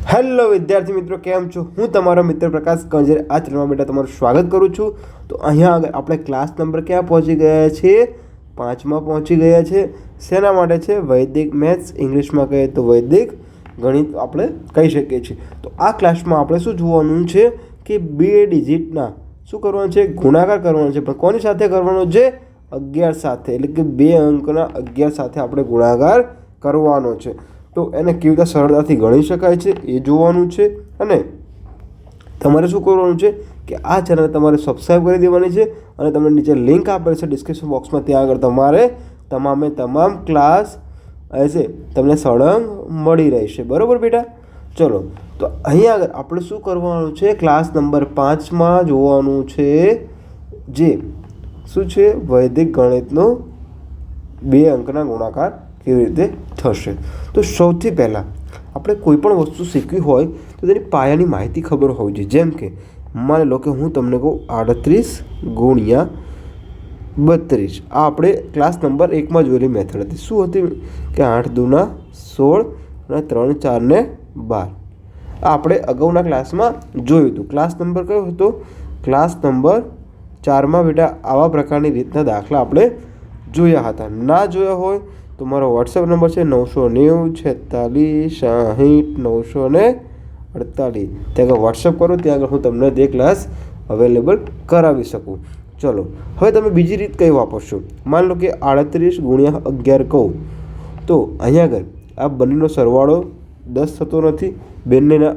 Hello વિદ્યાર્થી મિત્રો, કેમ છો? હું તમારો મિત્ર પ્રકાશ કંજર આ ચેનલમાં બેટા તમારું સ્વાગત કરું છું. તો અહીંયા આગળ આપણે ક્લાસ નંબર ક્યાં પહોંચી ગયા છીએ? 5માં પહોંચી ગયા છે. શેના માટે છે? વૈદિક મેથ્સ, ઇંગ્લિશમાં કહીએ તો વૈદિક ગણિત આપણે કહી શકીએ છીએ. તો આ ક્લાસમાં આપણે શું જોવાનું છે કે 2 ડિજિટના શું કરવાનું છે? ગુણાકાર કરવાનો છે. પણ કોની સાથે કરવાનો છે? 11 સાથે, એટલે કે 2 અંકના 11 સાથે આપણે ગુણાકાર કરવાનો છે. તો એને કેવી રીતે સરળતાથી ગણી શકાય છે એ જોવાનું છે. અને તમારે શું કરવાનું છે કે આ ચેનલ તમારે સબસ્ક્રાઈબ કરી દેવાની છે. અને તમને નીચે લિંક આપેલ છે ડિસ્ક્રિપ્શન બોક્સમાં, ત્યાં આગળ તમારે તમામ ક્લાસ હશે તમને સળંગ મળી રહેશે. બરાબર બેટા? ચલો, તો અહીંયા આગળ આપણે શું કરવાનું છે? ક્લાસ નંબર 5માં જોવાનું છે જે શું છે? વૈદિક ગણિતનો 2 અંકના ગુણાકાર કેવી રીતે થશે. તો સૌથી પહેલાં આપણે કોઈ પણ વસ્તુ શીખવી હોય તો તેની પાયાની માહિતી ખબર હોવી જોઈએ. જેમ કે માની લો કે હું તમને કહું 38 ગુણ્યા 32. આ આપણે ક્લાસ નંબર 1માં જોયેલી મેથડ હતી. શું હતી કે 8 દુના 16 અને 3 4 ને 12. આ આપણે અગાઉના ક્લાસમાં જોયું હતું. ક્લાસ નંબર કયો હતો? ક્લાસ નંબર 4માં બેટા આવા પ્રકારની રીતના દાખલા આપણે જોયા હતા. ના જોયા હોય તો મારો વોટ્સએપ નંબર છે 990 46 60 948. ત્યાં આગળ વોટ્સએપ કરો, ત્યાં આગળ હું તમને તે ક્લાસ અવેલેબલ કરાવી શકું. ચલો, હવે તમે બીજી રીત કઈ વાપરશો? માની લો કે 38 ગુણ્યા 11 કહું તો અહીંયા આગળ આ બંનેનો સરવાળો 10 થતો નથી. બંનેના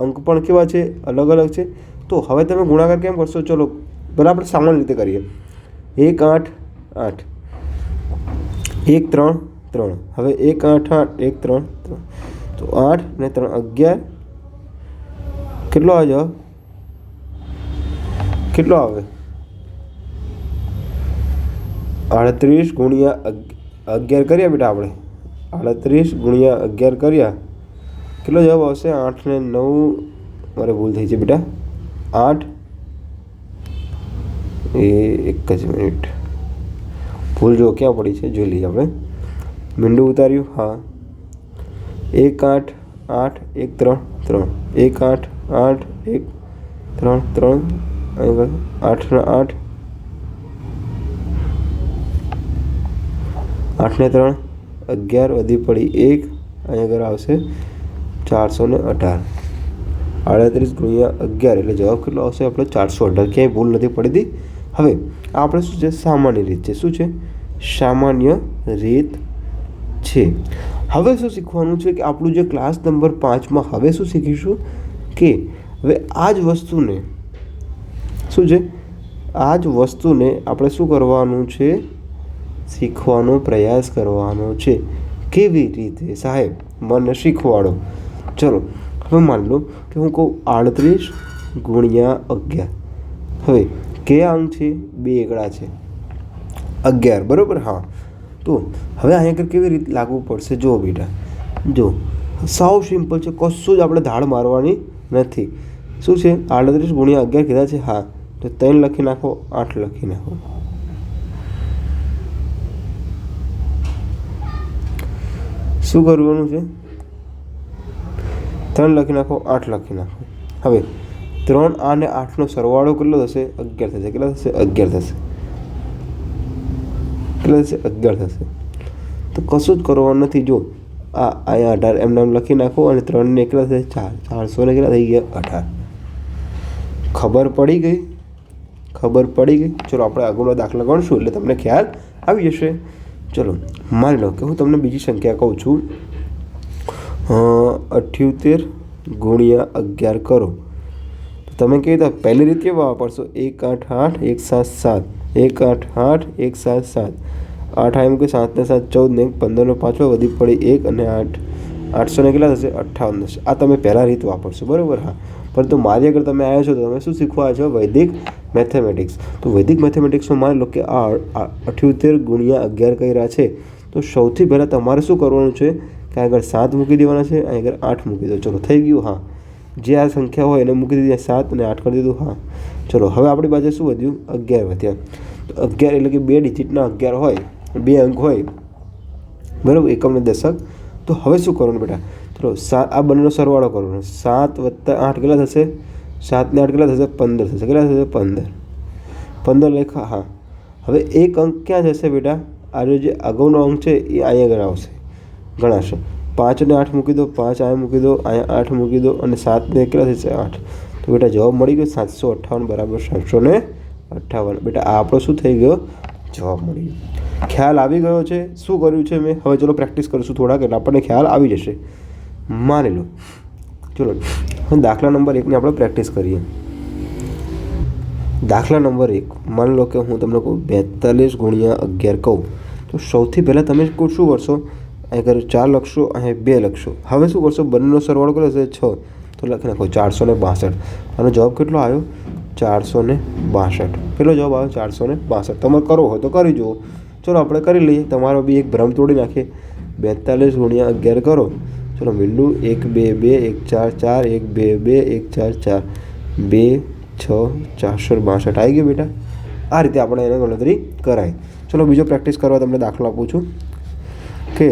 અંક પણ કેવા છે? અલગ અલગ છે. તો હવે તમે ગુણાકાર કેમ કરશો? ચલો પહેલાં આપણે સામાન્ય રીતે કરીએ. 1 8 8 1 3 3. હવે 1 8 8 1 3 3. તો 8 ને 3 11. કેટલો આવે? કેટલો આવે? 38 ગુણ્યા 11 કર્યા બેટા આપણે. 38 ગુણ્યા 11 કર્યા. કેટલો જવાબ આવશે? 8 ને 9. મારે ભૂલ થઈ છે બેટા. 8 એક જ મિનિટ, ભૂલ જો ક્યાં પડી છે જોઈ લઈએ આપણે. મીંડું ઉતાર્યું. હા, 1 8 8 1 3 3. 1 8 8 1 3 3. 8 ને 8 8 ને 3 11. વધી પડી 1. અહીંયા આગળ આવશે 418. 38 ગુણ્યા 11 એટલે જવાબ કેટલો આવશે આપણે? 418. ક્યાંય ભૂલ નથી પડી હતી. હવે આપણે શું છે? સામાન્ય રીત છે. શું છે? સામાન્ય રીત છે. હવે શું શીખવાનું છે કે આપણું જે ક્લાસ નંબર 5માં હવે શું શીખીશું કે હવે આ જ વસ્તુને શું છે? આ જ વસ્તુને આપણે શું કરવાનું છે? શીખવાનો પ્રયાસ કરવાનો છે. કેવી રીતે સાહેબ? મને શીખવાડો. ચલો, હવે માની લો કે હું કહું 38 ગુણ્યા 11. હવે કયા અંક છે? 2 એકડા છે 11. બરાબર? હા. તો હવે અહીંયા આગળ કેવી રીતે લાગવું પડશે? જો બેટા, જો સાવ સિમ્પલ છે. કશું જ આપણે ધાડ મારવાની નથી. શું છે? 38 ગુણ્યા 11 કીધા છે. હા, તો 3 લખી નાખો, 8 લખી નાખો. શું કરવાનું છે? 3 લખી નાખો, 8 લખી નાખો. હવે 3 અને 8નો સરવાળો કેટલો થશે? 11 થશે. કેટલા થશે? 11 થશે. કેટલા થશે? 11 થશે. તો કશું જ કરવાનું નથી. જો આ અહીંયા 18 એમ નામ લખી નાખો અને 3 ને કેટલા થશે? 4. 400 ને કેટલા થઈ ગયા? 18. ખબર પડી ગઈ? ખબર પડી ગઈ. ચલો આપણે આગળનો દાખલા ગણશું એટલે તમને ખ્યાલ આવી જશે. ચલો, માની લો કે હું તમને બીજી સંખ્યા કહું છું 78 ગુણ્યા 11 કરો. તો તમે કેવી રીતે? પહેલી રીત કેવા વાપરશો? 1 8 8 1 7 7. 1 8 8 1 7 7. 8 એમ કે 7 ને 7 14 ને 15 નો 5 વધી પડી 1 અને 8 800 ને કેટલા થશે? 58 થશે. આ તમે પહેલા રીત વાપરશો. બરાબર? હા. પરંતુ મારી આગળ તમે આવ્યા છો તો તમે શું શીખવા આવ્યા છો? વૈદિક મેથેમેટિક્સ. તો વૈદિક મેથેમેટિક્સમાં માની લો કે આ 78 ગુણ્યા 11 કર્યા છે. તો સૌથી પહેલાં તમારે શું કરવાનું છે કે આગળ 7 મૂકી દેવાના છે, અહીં આગળ 8 મૂકી દો. ચલો, થઈ ગયું. હા, જે આ સંખ્યા હોય એને મૂકી દીધી. 7 અને 8 કરી દીધું. હા, ચલો, હવે આપણી પાસે શું વધ્યું? 11 વધ્યા. તો 11 એટલે કે 2 ડિજિટના 11 હોય, 2 અંક હોય. બરાબર? એકમ ને દશક. તો હવે શું કરવાનું બેટા? તો ચલો આ બંનેનો સરવાળો કરવાનો. 7 + 8 કેટલા થશે? 7 ને 8 કેટલા થશે? 15 થશે. કેટલા થશે? 15 લખ્યા. હા, હવે એક અંક ક્યાં જશે બેટા? આ જે અગાઉનો અંક છે એ અહીંયા આગળ આવશે, ગણાશે. 5 અને 8 મૂકી દો, 5 અહીંયા મૂકી દો, અહીંયા 8 મૂકી દો અને 7 ને કેટલા થશે? 8. તો બેટા જવાબ મળી ગયો 758 બરાબર 758. બેટા આ આપણો શું થઈ ગયો? જવાબ મળી ગયો. ખ્યાલ આવી ગયો છે શું કર્યું છે મેં? હવે ચલો પ્રેક્ટિસ કરીશું થોડાક, એટલે આપણને ખ્યાલ આવી જશે. માની લો, ચલો દાખલા નંબર 1ની આપણે પ્રેક્ટિસ કરીએ. દાખલા નંબર 1, માની લો કે હું તમને કહું 42 × 11 કહું, તો સૌથી પહેલાં તમે શું કરશો? અહીં કરે 4 લખશો, અહીં 2 લખશો. હવે શું કરશો? બંનેનો સરવાળો કર્યો છે 6, તો લખી નાખો 462. આનો જવાબ કેટલો આવ્યો? 462. કેટલો જવાબ આવ્યો? 462. તમે કરવો હોય તો કરી જુઓ. ચલો આપણે કરી લઈએ, તમારો બી એક ભ્રમ તોડી નાખીએ. 42 × 11 કરો. ચલો મીંડું 1 2 2 1 4 4 1 2 2 1 4 4 2 6 462 આવી ગયું બેટા. આ રીતે આપણે એને ગણતરી કરાય. ચલો બીજો પ્રેક્ટિસ કરવા તમને દાખલો આપું છું કે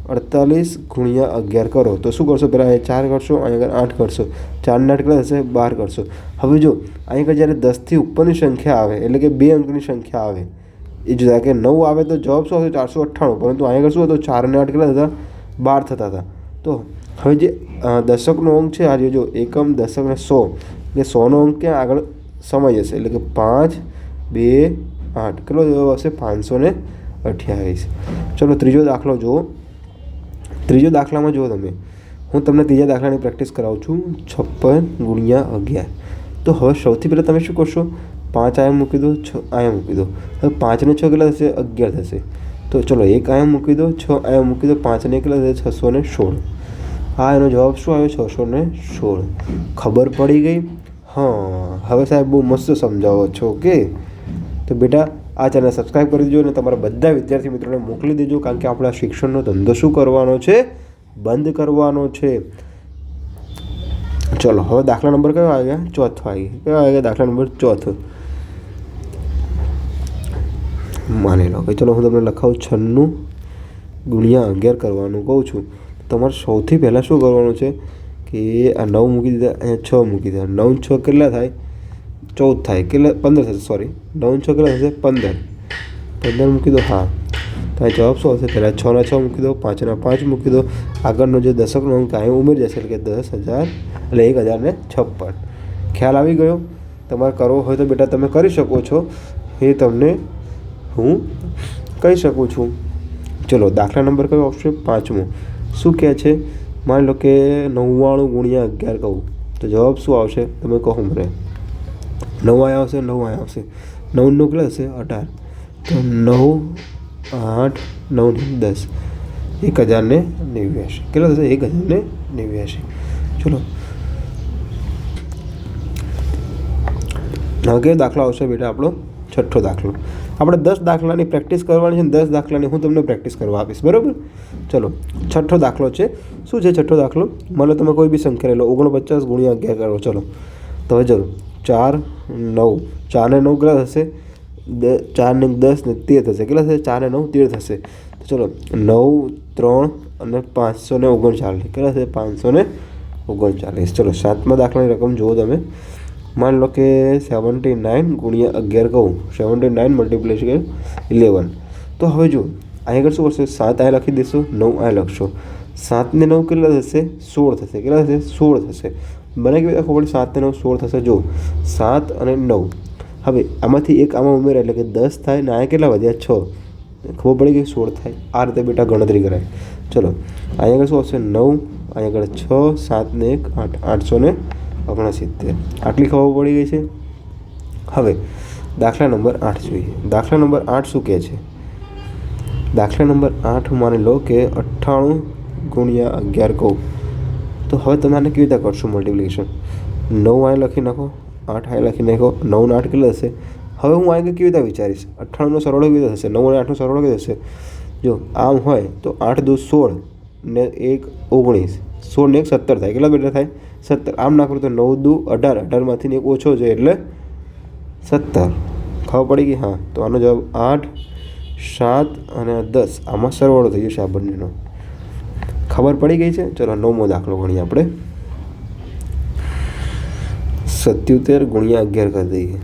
48 × 11 કરો, તો શું કરશો? પહેલાં અહીં 4 કરશો, અહીં 8 કરશો. 4 ને 8 કેટલા થશે? 12 કરશો. હવે જો અહીં જ્યારે 10થી ઉપરની સંખ્યા આવે, એટલે કે 2 અંકની સંખ્યા આવે, એ જો કે 9 આવે તો જવાબ શું હશે? 498. પરંતુ અહીં આગળ શું હતું? 4 ને 8 કેટલા થતા? 12 થતા હતા. તો હવે જે દશકનો અંક છે, આ જો એકમ, દશક અને 100, એટલે 100નો અંક ક્યાં આગળ સમાઈ જશે, એટલે કે 5 2 8. કેટલો જવાબ આવશે? 528. ચલો ત્રીજો દાખલો જુઓ. ત્રીજો દાખલામાં જુઓ તમે, હું તમને ત્રીજા દાખલાની પ્રેક્ટિસ કરાવું છું. 56 × 11. તો હવે સૌથી પહેલાં તમે શું કરશો? 5 અહીંયા મૂકી દો, 6 અહીંયા મૂકી દો. હવે 5 ને 6 કેટલા થશે? 11 થશે. તો ચલો 1 અહીંયા મૂકી દો, 6 અહીંયા મૂકી દો, 5 ને કેટલા થશે? 616. હા, એનો જવાબ શું આવ્યો? 616. ખબર પડી ગઈ? હા, હવે સાહેબ બહુ મસ્ત સમજાવો છો. ઓકે, તો બેટા આ ચેનલ સબસ્ક્રાઈબ કરી દેજો અને તમારા બધા વિદ્યાર્થી મિત્રોને મોકલી દેજો, કારણ કે આપણા શિક્ષણનો ધંધો શું કરવાનો છે? બંધ કરવાનો છે. ચલો હવે દાખલા નંબર કયો આવી ગયા? ચોથો આવી ગયા. કયો આવી ગયા? દાખલા નંબર ચોથો. માની લો કે ચલો હું તમને લખાવું 96 × 11 કરવાનું કહું છું. તમારે સૌથી પહેલાં શું કરવાનું છે કે આ 9 મૂકી દીધા, અહીંયા 6 મૂકી દીધા. 9 6 કેટલા થાય? 14 થાય. કેટલા? 15 થશે. સોરી, 9 6 કેટલા થશે? 15 મૂકી દો. હા, તો આ જવાબ શું હશે? પહેલાં 6 ના 6 મૂકી દો, 5 ના 5 મૂકી દો. આગળનો જે દશકનો અંક અહીં ઉમેરી જશે, એટલે કે 10,000 એટલે 1056. ખ્યાલ આવી ગયો? તમારે કરવો હોય તો બેટા તમે કરી શકો છો, એ તમને હું કહી શકું છું. ચલો દાખલા નંબર કયો આવશે? 5મો. શું કહે છે? માની લો કે 99 × 11 કહું, તો જવાબ શું આવશે? તમે કહો મને. 9 અહીંયા આવશે, 9 અહીંયા આવશે. 9 નો કેટલા હશે? 18. તો 9 8 9 10 1089. કેટલા થશે? 1089. ચલો હવે કયો દાખલો આવશે બેટા? આપણો છઠ્ઠો દાખલો. આપણે 10 દાખલાની પ્રેક્ટિસ કરવાની છે ને 10 દાખલાની હું તમને પ્રેક્ટિસ કરવા આપીશ, બરાબર? ચલો છઠ્ઠો દાખલો છે. શું છે છઠ્ઠો દાખલો? મને તમે કોઈ બી સંખ્યા લઈ લો, 49 × 11 કરો. ચલો તો હવે ચલો 4 9. 4 ને 9 કેટલા થશે? 4 ને 10 ને 13 થશે. કેટલા થશે? 4 ને 9 13 થશે. તો ચલો 9 3 અને 539. કેટલા થશે? 539. ચલો સાતમા દાખલાની રકમ જુઓ તમે. માની લો કે 79 × 11 કહું, 79 × 11. તો હવે જો અહીં આગળ શું કરશો? 7 અહીં લખી દઈશું, 9 અહીં લખશો. 7 ને 9 કેટલા થશે? 16 થશે. કેટલા થશે? 16 થશે. મને કેવી રીતે ખબર? 7 ને 9 16 થશે. જો 7 અને 9, હવે આમાંથી એક આમાં ઉમેરાય એટલે કે 10 થાય ને અહીંયા કેટલા વધ્યા? 6. ખબર પડી ગઈ? 16 થાય. આ રીતે બેટા ગણતરી કરાય. ચલો અહીં આગળ શું આવશે? 9, અહીં આગળ 6, 7 ને 1 8, 869. આટલી ખબર પડી ગઈ છે. હવે દાખલા નંબર 8 જોઈએ. દાખલા નંબર 8 શું કહે છે? દાખલા નંબર 8 માની લો કે 98 × 11 કહું, તો હવે તમે આને કેવી રીતે કરશો મલ્ટિપ્લિકેશન? 9 અહીં લખી નાખો, 8 અહીં લખી નાખો. 9 ને 8 કેટલા થશે? હવે હું અહીં કેવી રીતે વિચારીશ? 98નો સરવાળો કેવી રીતે થશે? 9 અને 8નો સરવાળો કેવી થશે? જો આમ હોય તો 8 2 16 ને 1 19, 16 ને 1 17 થાય. કેટલા બેટા થાય? 17. આમ ના કરું તો 9 2 18, 18માંથી 1 ઓછો છે એટલે 17. ખબર પડી ગઈ? હા, તો આનો જવાબ 8 7 અને 10. આમાં સરવાળો થઈ જશે આ બંનેનો. ખબર પડી ગઈ છે? ચલો 9મો દાખલો ગણીએ આપણે. 77 ગુણ્યા 11 કરી દઈએ.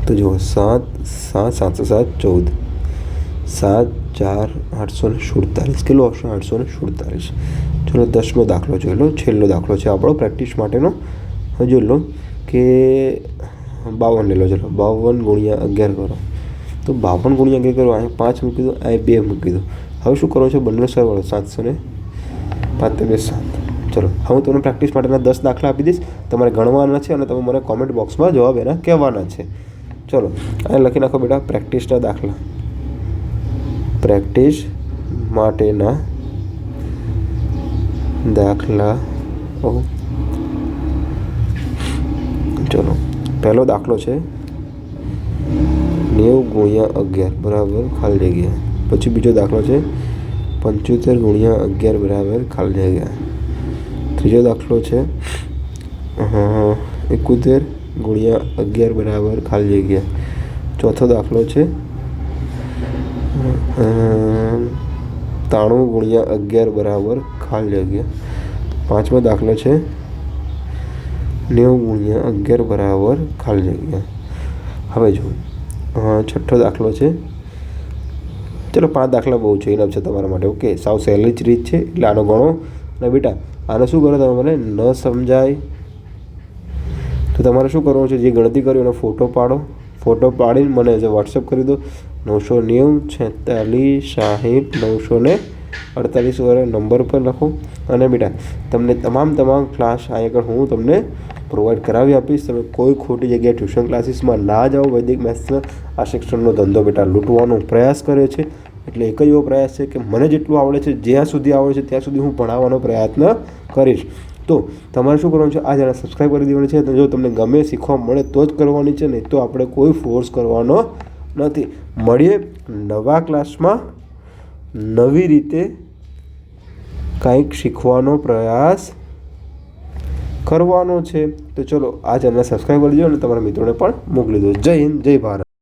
તો જુઓ 7 7 7 7 14 847. કેટલો આવશે? 847. ચલો 10મો દાખલો જોઈ લો. છેલ્લો દાખલો છે આપણો પ્રેક્ટિસ માટેનો. હજુ લો કે 52 લઈ લો. ચલો 52 ગુણ્યા 11 કરો. તો 52 ગુણ્યા 11 કરો. અહીં 5 મૂકી દો, અહીં 2 મૂકી દો. હવે શું કરવાનું છે? બંને સરવાળો 705 2 7. ચલો હવે હું તમને પ્રેક્ટિસ માટેના 10 દાખલા આપી દઈશ. તમારે ગણવાના છે અને તમે મને કોમેન્ટ બોક્સમાં જવાબ એના કહેવાના છે. ચલો અહીં લખી નાખો બેટા પ્રેક્ટિસના દાખલા. પ્રેક્ટિસ માટેના દાખલા. ચલો પહેલો દાખલો છે 90 ગુણ્યા 11 બરાબર ખાલી જગ્યા. પછી બીજો દાખલો છે 75 ગુણ્યા 11 બરાબર ખાલી જગ્યા. ત્રીજો દાખલો છે 71 ગુણ્યા 11 બરાબર ખાલી જગ્યા. ચોથો દાખલો છે 93 ગુણ્યા 11 બરાબર ખાલી જગ્યા. પાંચમો દાખલો છે 90 ગુણ્યા 11 બરાબર ખાલી જગ્યા. હવે જો છઠ્ઠો દાખલો છે. ચલો 5 દાખલા બહુ છે, ઇનફ છે તમારા માટે. ઓકે, સાવ સહેલી જ રીત છે એટલે આનો ગણો. અને બેટા આને શું કરો તમે મને ન સમજાય તો તમારે શું કરવાનું છે? જે ગણતરી કરી એનો ફોટો પાડો. ફોટો પાડીને મને જે વોટ્સઅપ કરી દો. 990 46 60 948 વાળા નંબર પર લખો. અને બેટા તમને તમામ ક્લાસ આગળ હું તમને પ્રોવાઈડ કરાવી આપીશ. તમે કોઈ ખોટી જગ્યાએ ટ્યુશન ક્લાસીસમાં ના જાઓ. વૈદિક મેથ્સના આ શિક્ષણનો ધંધો બેટા લૂંટવાનો પ્રયાસ કરે છે. એટલે એક જ એવો પ્રયાસ છે કે મને જેટલું આવડે છે, જ્યાં સુધી આવડે છે ત્યાં સુધી હું ભણાવવાનો પ્રયત્ન કરીશ. તો તમારે શું કરવાનું છે? આ ચેનલ સબસ્ક્રાઈબ કરી દેવાની છે. જો તમને ગમે, શીખવા મળે તો જ કરવાની છે, નહીં તો આપણે કોઈ ફોર્સ કરવાનો નથી. મળીએ નવા ક્લાસમાં નવી રીતે કંઈક શીખવાનો પ્રયાસ કરવાનો છે. તો ચલો આ ચેનલ સબસ્ક્રાઈબ કરી દો અને તમારા મિત્રોને પણ મોકલી દો. જય હિન્દ, જય ભારત.